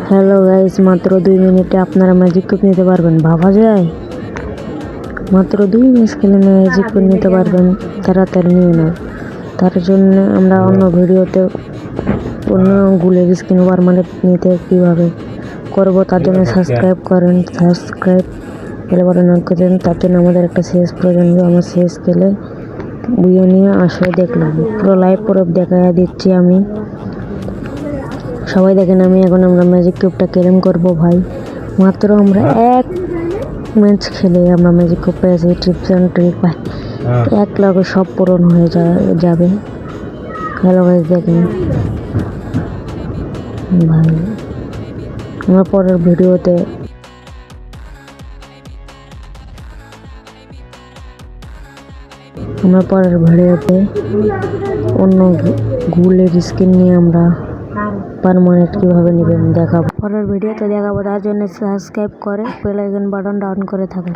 Hello guys, মাত্র 2 মিনিটে আপনারা ম্যাজিক কিউব নিতে পারবেন। ভাবা যায়? মাত্র 2 ম্যাচ খেলে ম্যাজিক কিউব নিতে পারবেন। তাড়াতাড়ি নিয়ে নাও। তার জন্য আমরা অন্য ভিডিওতে অন্য গুলের স্ক্রিন পার্মানেন্ট নিতে কীভাবে করবো তার জন্য সাবস্ক্রাইব করেন, সাবস্ক্রাইব বেল বাটন অন করেন। তার জন্য আমাদের একটা শেষ প্রয়োজন। আমার শেষ খেলে বুয়ে নিয়ে আসলে দেখলাম পুরো লাইভ পুরো দেখা দিচ্ছি আমি। সবাই দেখেন আমরা ম্যাজিক কিউবটা ক্লেম করবো ভাই। মাত্র আমরা এক ম্যাচ খেলে আমরা ম্যাজিক কিউব পেয়েছি। টিপস অ্যান্ড ট্রিক ভাই, 1 লাখ সব পূরণ হয়ে যাবে। হ্যালো গাইস, দেখেন ভাই আমরা পরের ভিডিওতে অন্য গুলের স্কিন নিয়ে আমরা পার্মানেন্ট কীভাবে নেবেন দেখাবো। পরের ভিডিওতে দেখাবো। তার জন্য সাবস্ক্রাইব করে বেল আইকন বাটন ডাউন করে থাকুন।